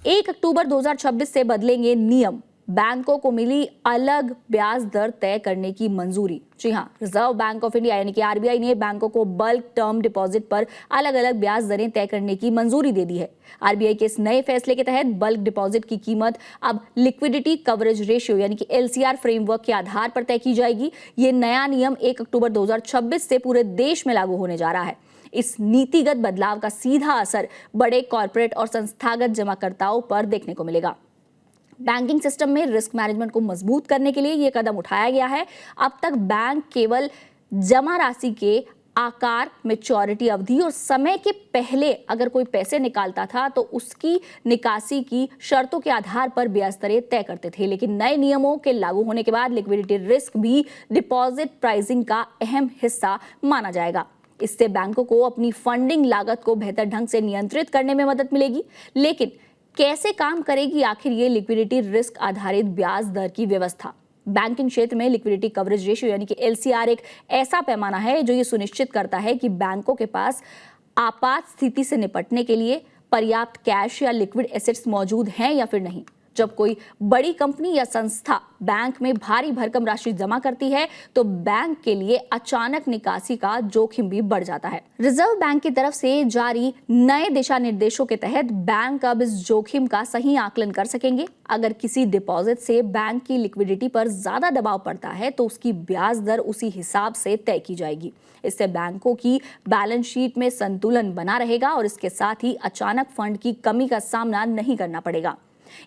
1 अक्टूबर 2026 से बदलेंगे नियम। बैंकों को मिली अलग ब्याज दर तय करने की मंजूरी। जी हां, रिजर्व बैंक ऑफ इंडिया यानी कि आरबीआई ने बैंकों को बल्क टर्म डिपॉजिट पर अलग अलग ब्याज दरें तय करने की मंजूरी दे दी है। आरबीआई के इस नए फैसले के तहत बल्क डिपॉजिट की कीमत अब लिक्विडिटी कवरेज रेशियो यानी कि एलसीआर फ्रेमवर्क के आधार पर तय की जाएगी। ये नया नियम 1 अक्टूबर 2026 से पूरे देश में लागू होने जा रहा है। इस नीतिगत बदलाव का सीधा असर बड़े कॉर्पोरेट और संस्थागत जमाकर्ताओं पर देखने को मिलेगा। बैंकिंग सिस्टम में रिस्क मैनेजमेंट को मजबूत करने के लिए यह कदम उठाया गया है। अब तक बैंक केवल जमा राशि के आकार, मैच्योरिटी अवधि और समय के पहले अगर कोई पैसे निकालता था तो उसकी निकासी की शर्तों के आधार पर ब्याज दरें तय करते थे। लेकिन नए नियमों के लागू होने के बाद लिक्विडिटी रिस्क भी डिपॉजिट प्राइसिंग का अहम हिस्सा माना जाएगा। इससे बैंकों को अपनी फंडिंग लागत को बेहतर ढंग से नियंत्रित करने में मदद मिलेगी। लेकिन कैसे काम करेगी आखिर ये लिक्विडिटी रिस्क आधारित ब्याज दर की व्यवस्था? बैंकिंग क्षेत्र में लिक्विडिटी कवरेज रेशियो यानी कि एलसीआर एक ऐसा पैमाना है जो ये सुनिश्चित करता है कि बैंकों के पास आपात स्थिति से निपटने के लिए पर्याप्त कैश या लिक्विड एसेट्स मौजूद हैं या फिर नहीं। जब कोई बड़ी कंपनी या संस्था बैंक में भारी भरकम राशि जमा करती है तो बैंक के लिए अचानक निकासी का जोखिम भी बढ़ जाता है। रिजर्व बैंक की तरफ से जारी नए दिशा निर्देशों के तहत बैंक अब इस जोखिम का सही आकलन कर सकेंगे। अगर किसी डिपॉजिट से बैंक की लिक्विडिटी पर ज्यादा दबाव पड़ता है तो उसकी ब्याज दर उसी हिसाब से तय की जाएगी। इससे बैंकों की बैलेंस शीट में संतुलन बना रहेगा और इसके साथ ही अचानक फंड की कमी का सामना नहीं करना पड़ेगा।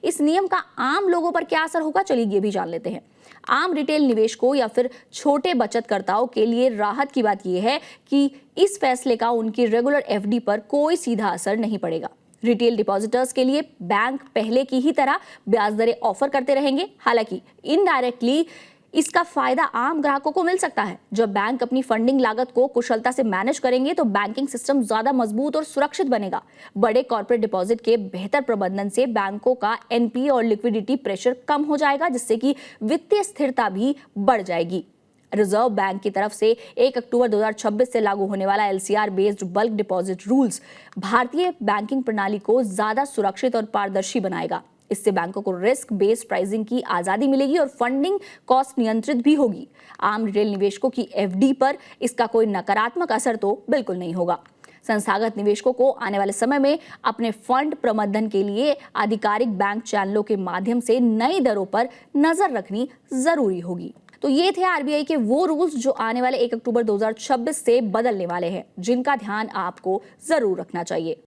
इस नियम का आम लोगों पर क्या असर होगा, चलिए ये भी जान लेते हैं। आम रिटेल निवेशकों या फिर छोटे बचतकर्ताओं के लिए राहत की बात यह है कि इस फैसले का उनकी रेगुलर एफडी पर कोई सीधा असर नहीं पड़ेगा। रिटेल डिपॉजिटर्स के लिए बैंक पहले की ही तरह ब्याज दरें ऑफर करते रहेंगे। हालांकि इनडायरेक्टली इसका फायदा आम ग्राहकों को मिल सकता है। जब बैंक अपनी फंडिंग लागत को कुशलता से मैनेज करेंगे तो बैंकिंग सिस्टम ज्यादा मजबूत और सुरक्षित बनेगा। बड़े कॉर्पोरेट डिपॉजिट के बेहतर प्रबंधन से बैंकों का एनपीए और लिक्विडिटी प्रेशर कम हो जाएगा, जिससे कि वित्तीय स्थिरता भी बढ़ जाएगी। रिजर्व बैंक की तरफ से 1 अक्टूबर 2026 से लागू होने वाला LCR based bulk deposit rules भारतीय बैंकिंग प्रणाली को ज्यादा सुरक्षित और पारदर्शी बनाएगा। इससे बैंकों को रिस्क बेस्ड प्राइसिंग की आजादी मिलेगी और फंडिंग कॉस्ट नियंत्रित भी होगी। आम रिटेल निवेशकों की एफडी पर इसका कोई नकारात्मक असर तो बिल्कुल नहीं होगा। संस्थागत निवेशकों को आने वाले समय में अपने फंड प्रबंधन के लिए आधिकारिक बैंक चैनलों के माध्यम से नई दरों पर नजर रखनी जरूरी होगी। तो ये थे आरबीआई के वो रूल्स जो आने वाले 1 अक्टूबर 2026 से बदलने वाले हैं, जिनका ध्यान आपको जरूर रखना चाहिए।